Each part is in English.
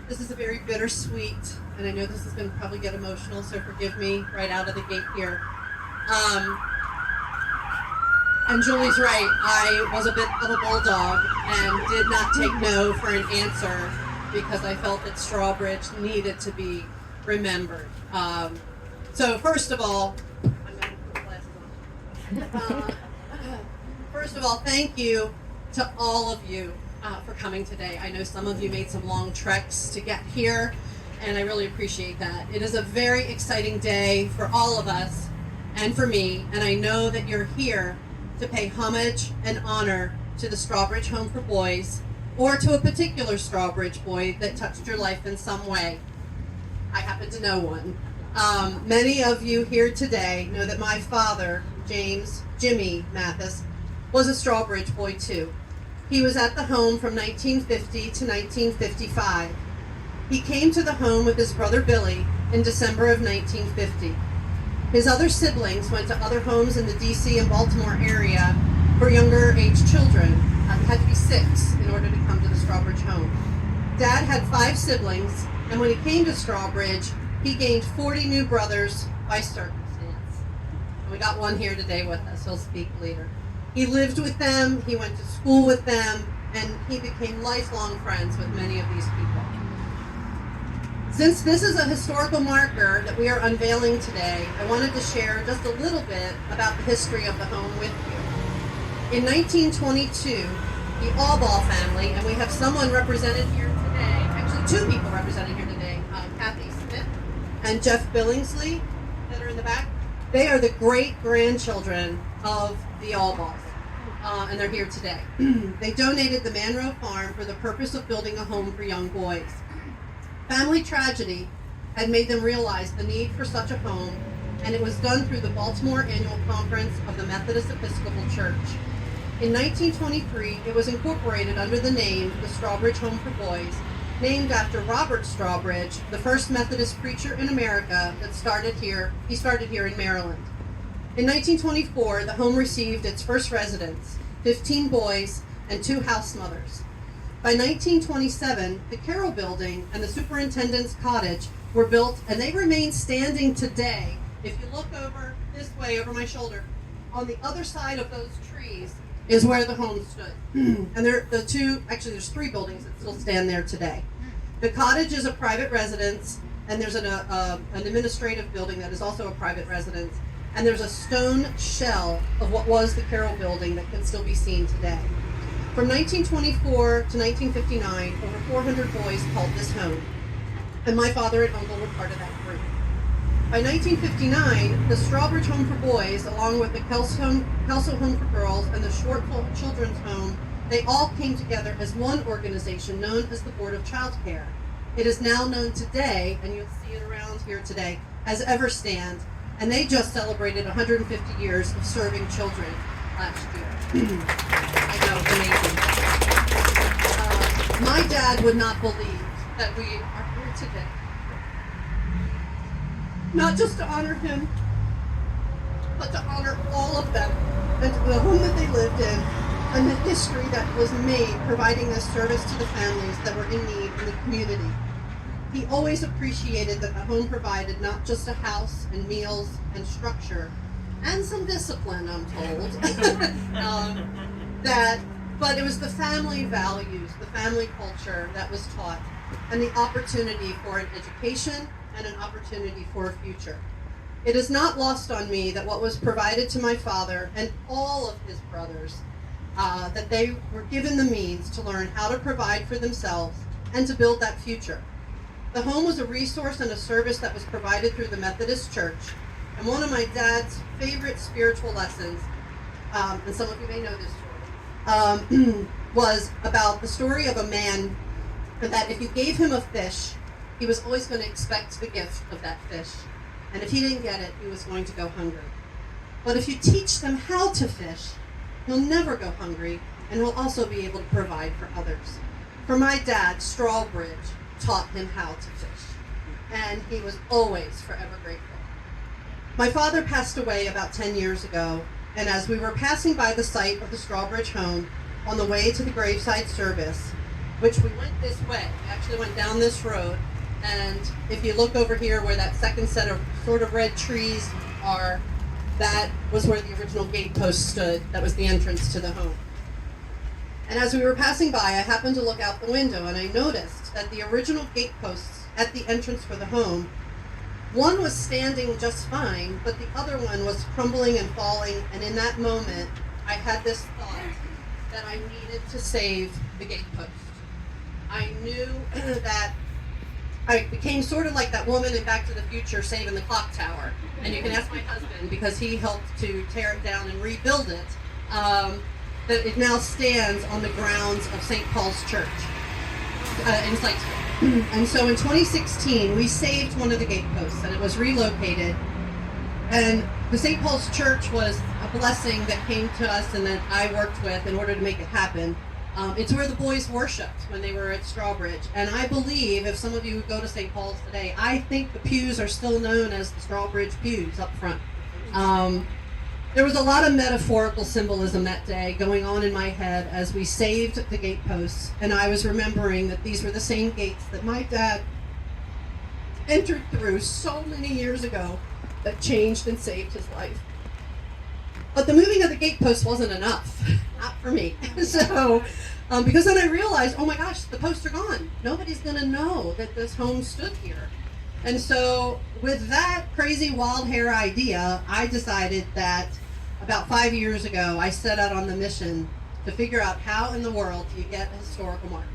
This is a very bittersweet, and I know this is going to probably get emotional, so forgive me right out of the gate here. Um, and Julie's right. I was a bit of a bulldog and did not take no for an answer because I felt that Strawbridge needed to be remembered. So first of all, I'm going to put glasses on. First of all, thank you to all of you for coming today. I know some of you made some long treks to get here, and I really appreciate that. It is a very exciting day for all of us and for me, and I know that you're here to pay homage and honor to the Strawbridge Home for Boys, or to a particular Strawbridge boy that touched your life in some way. I happen to know one. Many of you here today know that my father, Jimmy Mathis, was a Strawbridge boy too. He was at the home from 1950 to 1955. He came to the home with his brother Billy in December of 1950. His other siblings went to other homes in the DC and Baltimore area for younger age children. You had to be 6 in order to come to the Strawbridge home. Dad had 5 siblings, and when he came to Strawbridge, he gained 40 new brothers by circumstance. And we got one here today with us. He'll speak later. He lived with them, he went to school with them, and he became lifelong friends with many of these people. Since this is a historical marker that we are unveiling today, I wanted to share just a little bit about the history of the home with you. In 1922, the Allball family, and we have someone represented here today, actually 2 people represented here today, Kathy Smith and Jeff Billingsley, that are in the back. They are the great-grandchildren of the Allballs, and they're here today. They donated the Manroe farm for the purpose of building a home for young boys. Family tragedy had made them realize the need for such a home, and it was done through the Baltimore Annual Conference of the Methodist Episcopal Church. In 1923, it was incorporated under the name the Strawbridge Home for Boys, named after Robert Strawbridge, the first Methodist preacher in America that started here. He started here in Maryland. In 1924, the home received its first residents, 15 boys and 2 house mothers. By 1927, the Carroll Building and the Superintendent's Cottage were built, and they remain standing today. If you look over this way, over my shoulder, on the other side of those trees is where the home stood. And there's 3 buildings that still stand there today. The cottage is a private residence, and there's an administrative building that is also a private residence, and there's a stone shell of what was the Carroll Building that can still be seen today. From 1924 to 1959, over 400 boys called this home, and my father and uncle were part of that group. By 1959, the Strawbridge Home for Boys, along with the Kelso Home for Girls and the Shortfall Children's Home, they all came together as one organization known as the Board of Child Care. It is now known today, and you'll see it around here today, as Everstand, and they just celebrated 150 years of serving children last year. I know, amazing. My dad would not believe that we are here today. Not just to honor him, but to honor all of them, and the home that they lived in, and the history that was made providing this service to the families that were in need in the community. He always appreciated that the home provided not just a house and meals and structure, and some discipline, I'm told, but it was the family values, the family culture that was taught, and the opportunity for an education and an opportunity for a future. It is not lost on me that what was provided to my father and all of his brothers, that they were given the means to learn how to provide for themselves and to build that future. The home was a resource and a service that was provided through the Methodist Church. And one of my dad's favorite spiritual lessons, and some of you may know this story, was about the story of a man that if you gave him a fish, he was always going to expect the gift of that fish. And if he didn't get it, he was going to go hungry. But if you teach them how to fish, he'll never go hungry, and he'll also be able to provide for others. For my dad, Strawbridge taught him how to fish, and he was always forever grateful. My father passed away about 10 years ago, and as we were passing by the site of the Strawbridge home on the way to the graveside service, which we went this way. We actually went down this road. And if you look over here where that second set of sort of red trees are, that was where the original gate post stood. That was the entrance to the home. And as we were passing by, I happened to look out the window and I noticed that the original gate posts at the entrance for the home, one was standing just fine, but the other one was crumbling and falling. And in that moment, I had this thought that I needed to save the gate post. I knew that I became sort of like that woman in Back to the Future saving the clock tower. And you can ask my husband, because he helped to tear it down and rebuild it, that it now stands on the grounds of St. Paul's Church in Sykesville. And so in 2016, we saved one of the gate posts and it was relocated. And the St. Paul's Church was a blessing that came to us and that I worked with in order to make it happen. It's where the boys worshipped when they were at Strawbridge. And I believe, if some of you go to St. Paul's today, I think the pews are still known as the Strawbridge pews up front. There was a lot of metaphorical symbolism that day going on in my head as we saved the gate posts. And I was remembering that these were the same gates that my dad entered through so many years ago that changed and saved his life. But the moving of the gate post wasn't enough, not for me. So, because then I realized, oh my gosh, the posts are gone. Nobody's gonna know that this home stood here. And so with that crazy wild hair idea, I decided that about 5 years ago, I set out on the mission to figure out how in the world do you get a historical marker.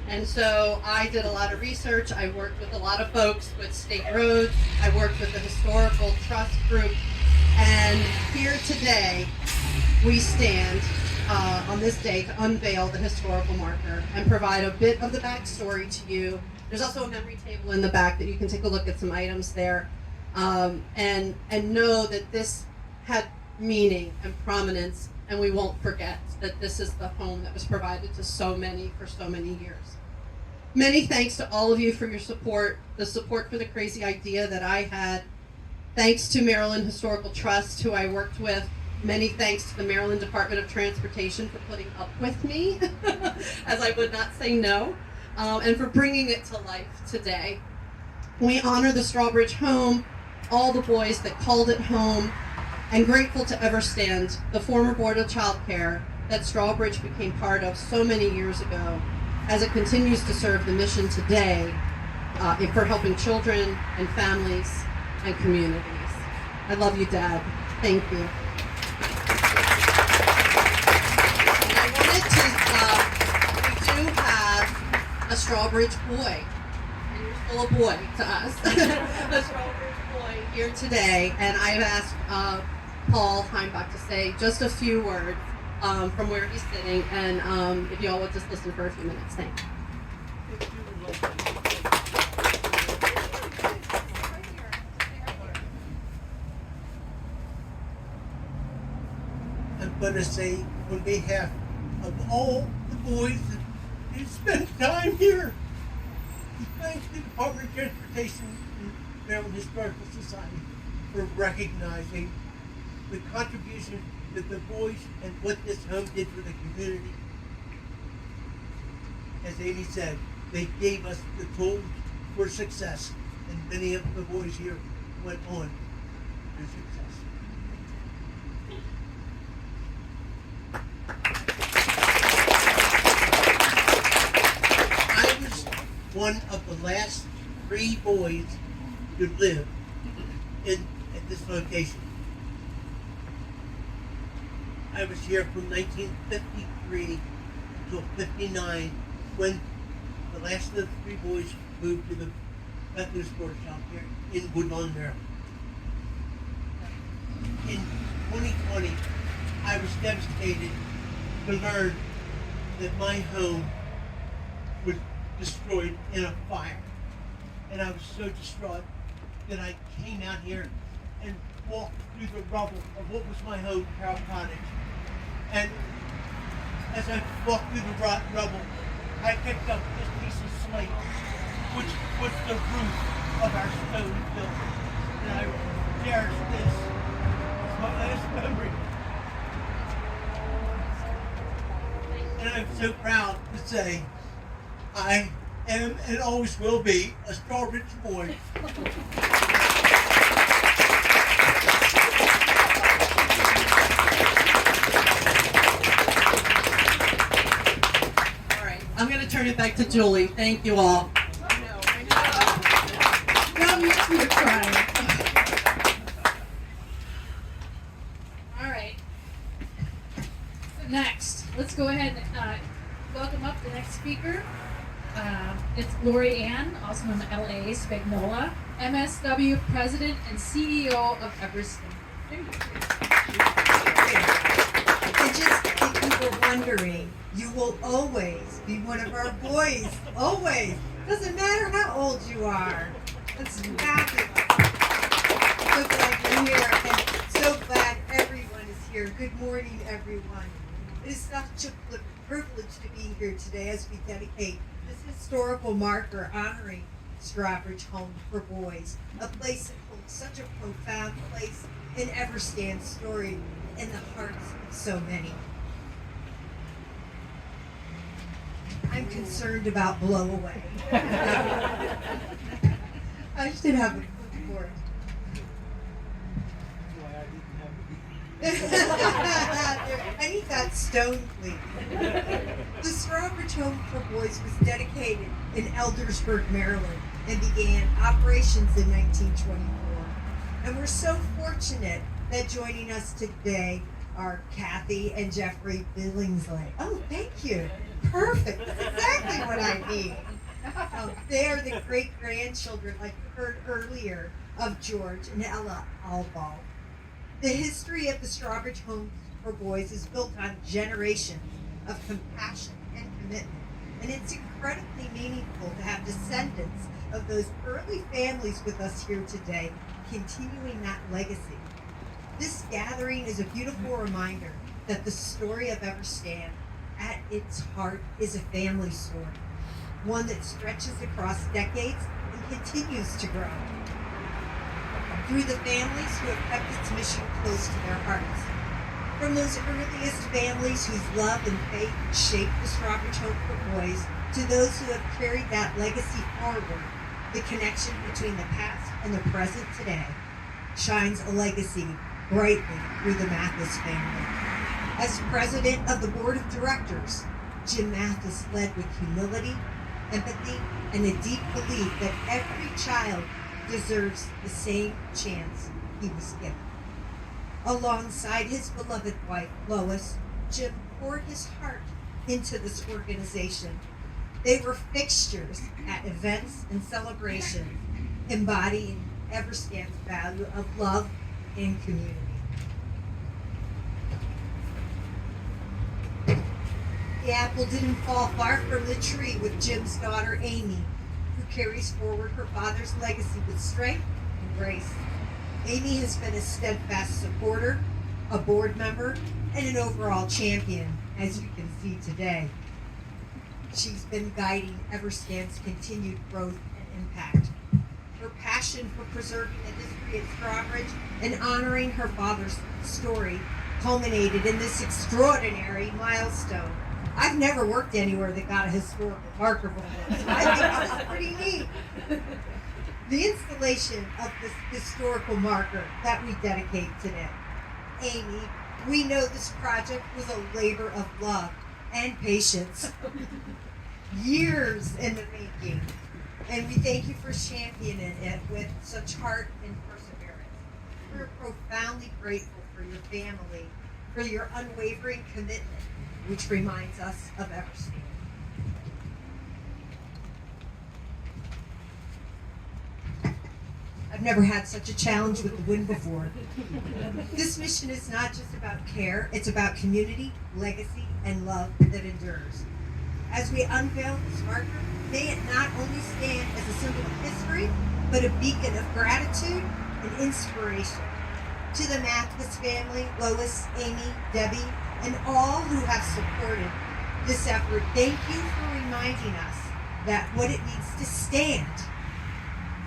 And so I did a lot of research. I worked with a lot of folks with state roads. I worked with the historical trust group. And here today, we stand on this day to unveil the historical marker and provide a bit of the backstory to you. There's also a memory table in the back that you can take a look at some items there, and know that this had meaning and prominence, and we won't forget that this is the home that was provided to so many for so many years. Many thanks to all of you for your support, the support for the crazy idea that I had. Thanks to Maryland Historical Trust, who I worked with. Many thanks to the Maryland Department of Transportation for putting up with me, as I would not say no, and for bringing it to life today. We honor the Strawbridge home, all the boys that called it home, and grateful to Everstand, the former Board of Child Care that Strawbridge became part of so many years ago, as it continues to serve the mission today for helping children and families and communities. I love you, Dad. Thank you. And I wanted to, we do have a Strawbridge boy, and you're still a boy to us. A Strawbridge boy here today, and I've asked Paul Heimbach to say just a few words from where he's sitting, and if you all would just listen for a few minutes. Thanks. I'm going to say on behalf of all the boys that spent time here, thank the Department of Transportation and Maryland Historical Society for recognizing the contribution that the boys and what this home did for the community. As Amy said, they gave us the tools for success, and many of the boys here went on to success. I was one of the last 3 boys to live at this location. I was here from 1953 until 59, when the last of the 3 boys moved to the Methodist Board of Child Care in Woodlawn, Maryland. In 2020, I was devastated to learn that my home was destroyed in a fire. And I was so distraught that I came out here and walked through the rubble of what was my home, Carroll Cottage. And as I walked through the rubble, I picked up this piece of slate, which was the roof of our stone building. And I cherish this as my last memory. And I'm so proud to say I am and always will be a Strawbridge boy. All right, I'm going to turn it back to Julie. Thank you all. That makes me cry. All right. So next, let's go ahead and welcome up the next speaker. It's Lori Ann, also known as L.A. Spagnola, MSW President and CEO of Eversting. There you go. And just if you were wondering, you will always be one of our boys. Always. Doesn't matter how old you are. That's fabulous. So glad you're here, and so glad everyone is here. Good morning, everyone. It is such a privilege to be here today as we dedicate this historical marker honoring Strawbridge Home for Boys, a place that holds such a profound place in Everstand's story in the hearts of so many. I'm concerned about blowaway. I should have a clipboard. I need that stone, please. The Strawbridge Home for Boys was dedicated in Eldersburg, Maryland, and began operations in 1924. And we're so fortunate that joining us today are Kathy and Jeffrey Billingsley. Oh, thank you. Perfect. That's exactly what I need. They are the great-grandchildren, like you heard earlier, of George and Ella Alball. The history of the Strawbridge Home for Boys is built on generations of compassion and commitment, and it's incredibly meaningful to have descendants of those early families with us here today, continuing that legacy. This gathering is a beautiful reminder that the story of Everstand, at its heart, is a family story, one that stretches across decades and continues to grow through the families who have kept its mission close to their hearts. From those earliest families whose love and faith shaped the Strawbridge Home for Boys to those who have carried that legacy forward, the connection between the past and the present today shines a legacy brightly through the Mathis family. As president of the board of directors, Jim Mathis led with humility, empathy, and a deep belief that every child deserves the same chance he was given. Alongside his beloved wife, Lois, Jim poured his heart into this organization. They were fixtures at events and celebrations, embodying Everstand's value of love and community. The apple didn't fall far from the tree with Jim's daughter, Amy, who carries forward her father's legacy with strength and grace. Amy has been a steadfast supporter, a board member, and an overall champion, as you can see today. She's been guiding Everstand's continued growth and impact. Her passion for preserving the history of Strawbridge and honoring her father's story culminated in this extraordinary milestone. I've never worked anywhere that got a historical marker before, so I think this is pretty neat. The installation of this historical marker that we dedicate today. Amy, we know this project was a labor of love and patience. Years in the making. And we thank you for championing it with such heart and perseverance. We're profoundly grateful for your family, for your unwavering commitment, which reminds us of Everstand. I've never had such a challenge with the wind before. This mission is not just about care, it's about community, legacy, and love that endures. As we unveil this marker, may it not only stand as a symbol of history, but a beacon of gratitude and inspiration. To the Mathis family, Lois, Amy, Debbie, and all who have supported this effort, thank you for reminding us that what it needs to stand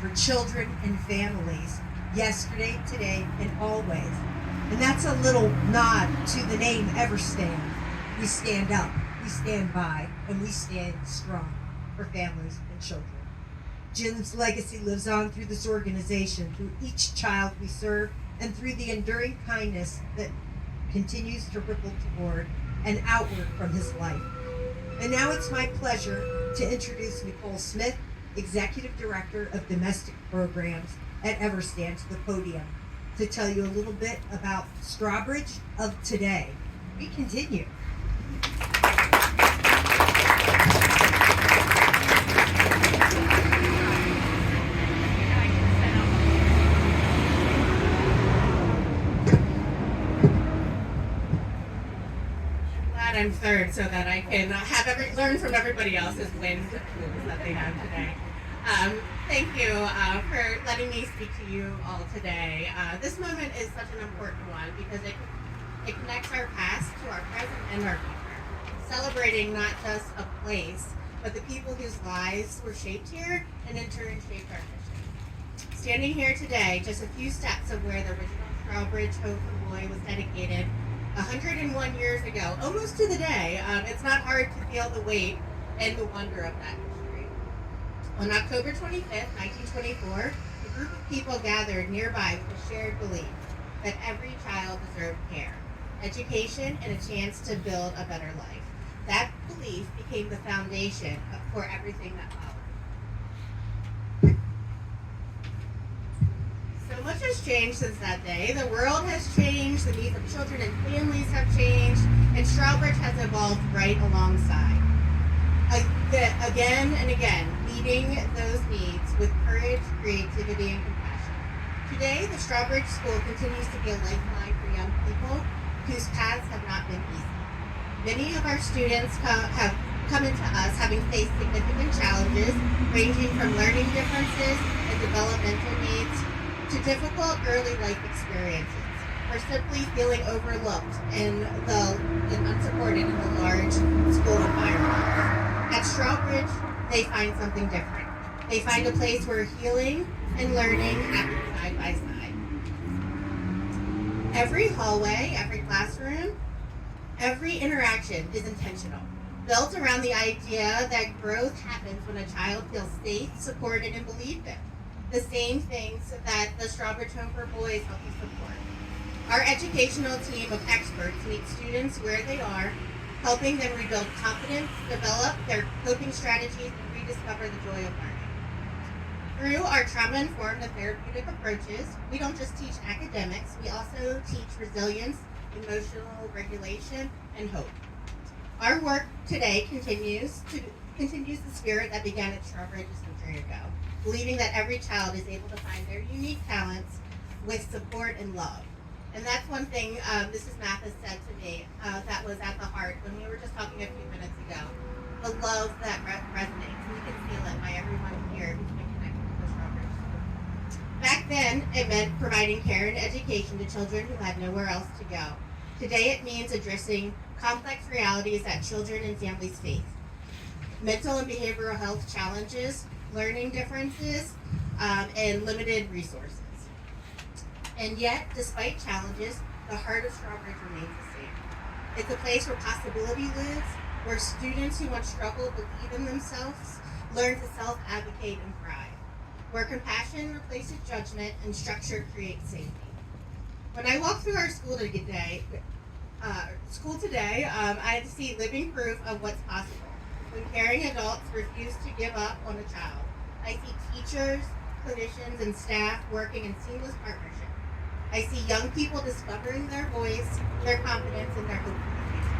for children and families, yesterday, today, and always. And that's a little nod to the name Everstand. We stand up, we stand by, and we stand strong for families and children. Jim's legacy lives on through this organization, through each child we serve, and through the enduring kindness that continues to ripple toward and outward from his life. And now it's my pleasure to introduce Nicole Smith, Executive Director of Domestic Programs at Everstand, to the podium to tell you a little bit about Strawbridge of today. We continue. I'm third so that I can learn from everybody else's wins that they have today. Thank you for letting me speak to you all today. This moment is such an important one because it connects our past to our present and our future, celebrating not just a place, but the people whose lives were shaped here and in turn shaped our mission. Standing here today, just a few steps of where the original Strawbridge Hope for Boy was dedicated 101 years ago, almost to the day, it's not hard to feel the weight and the wonder of that history. On October 25th, 1924, a group of people gathered nearby with a shared belief that every child deserved care, education, and a chance to build a better life. That belief became the foundation for everything that followed. So much has changed since that day. The world has changed, the needs of children and families have changed, and Strawbridge has evolved right alongside. Again and again, meeting those needs with courage, creativity, and compassion. Today, the Strawbridge School continues to be a lifeline for young people whose paths have not been easy. Many of our students have come into us having faced significant challenges, ranging from learning differences and developmental needs to difficult early life experiences, or simply feeling overlooked and unsupported in the large school environment. At Strawbridge, they find something different. They find a place where healing and learning happen side by side. Every hallway, every classroom, every interaction is intentional, built around the idea that growth happens when a child feels safe, supported, and believed in. The same things that the Strawbridge Home for Boys help you support. Our educational team of experts meet students where they are, helping them rebuild confidence, develop their coping strategies, and rediscover the joy of learning. Through our trauma-informed and therapeutic approaches, we don't just teach academics, we also teach resilience, emotional regulation, and hope. Our work today continues the spirit that began at Strawbridge a century ago, believing that every child is able to find their unique talents with support and love. And that's one thing Mrs. Mathis said to me that was at the heart when we were just talking a few minutes ago. The love that resonates, and you can feel it by everyone here who's been connected with the Strawbridge School. Back then, it meant providing care and education to children who had nowhere else to go. Today, it means addressing complex realities that children and families face. Mental and behavioral health challenges, learning differences, and limited resources. And yet, despite challenges, the heart of Strawbridge remains the same. It's a place where possibility lives, where students who once struggled believe in themselves, learn to self-advocate and thrive, where compassion replaces judgment and structure creates safety. When I walked through our school today, I had to see living proof of what's possible when caring adults refuse to give up on a child. I see teachers, clinicians, and staff working in seamless partnership. I see young people discovering their voice, their confidence, and their hope for the future.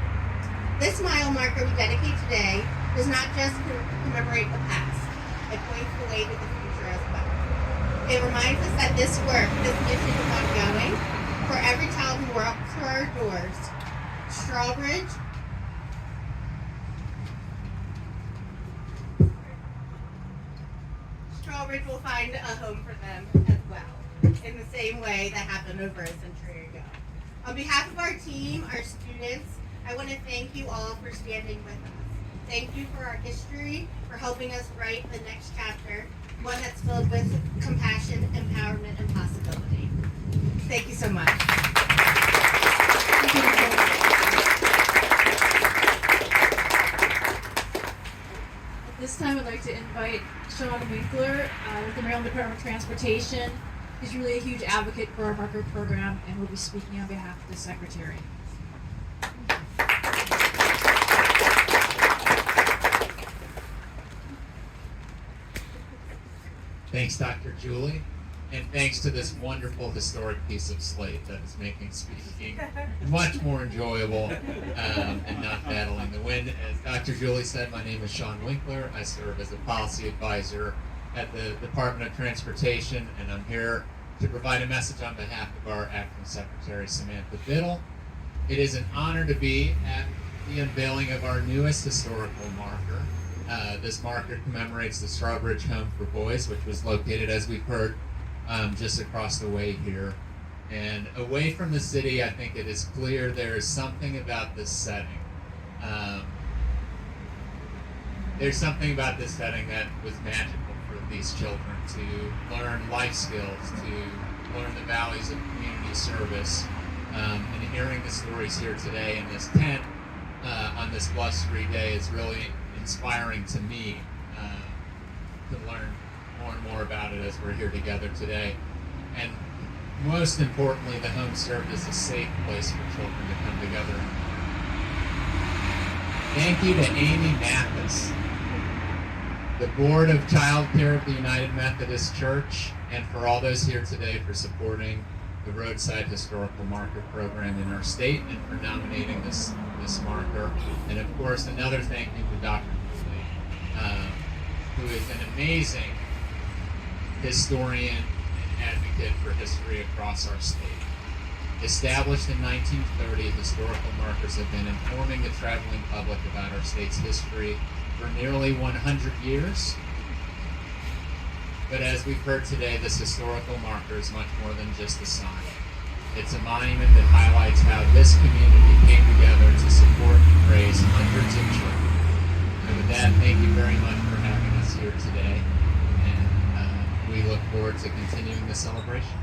This mile marker we dedicate today does not just commemorate the past, it points the way to the future as well. It reminds us that this work, this mission is ongoing for every child who walks through our doors. Strawbridge will find a home for them as well, in the same way that happened over a century ago. On behalf of our team, our students, I want to thank you all for standing with us. Thank you for our history, for helping us write the next chapter, one that's filled with compassion, empowerment, and possibility. Thank you so much. This time I'd like to invite Sean Winkler with the Maryland Department of Transportation. He's really a huge advocate for our marker program and will be speaking on behalf of the Secretary. Thanks, Dr. Julie, and thanks to this wonderful historic piece of slate that is making speaking much more enjoyable and not battling the wind. As Dr. Julie said, my name is Sean Winkler. I serve as a policy advisor at the Department of Transportation, and I'm here to provide a message on behalf of our Acting Secretary, Samantha Biddle. It is an honor to be at the unveiling of our newest historical marker. This marker commemorates the Strawbridge Home for Boys, which was located, as we've heard, just across the way here. And away from the city, I think it is clear there is something about this setting. There's something about this setting that was magical for these children to learn life skills, to learn the values of community service. And hearing the stories here today in this tent on this blustery day is really inspiring to me to learn more and more about it as we're here together today. And most importantly, the home served as a safe place for children to come together. Thank you to Amy Mathis, the Board of Child Care of the United Methodist Church, and for all those here today for supporting the Roadside Historical Marker Program in our state and for nominating this marker. And of course, another thank you to Dr. Julie, who is an amazing historian and advocate for history across our state. Established in 1930, historical markers have been informing the traveling public about our state's history for nearly 100 years. But as we've heard today, this historical marker is much more than just a sign. It's a monument that highlights how this community came together to support and raise hundreds of children. And with that, thank you very much for having us here today. And we look forward to continuing the celebration.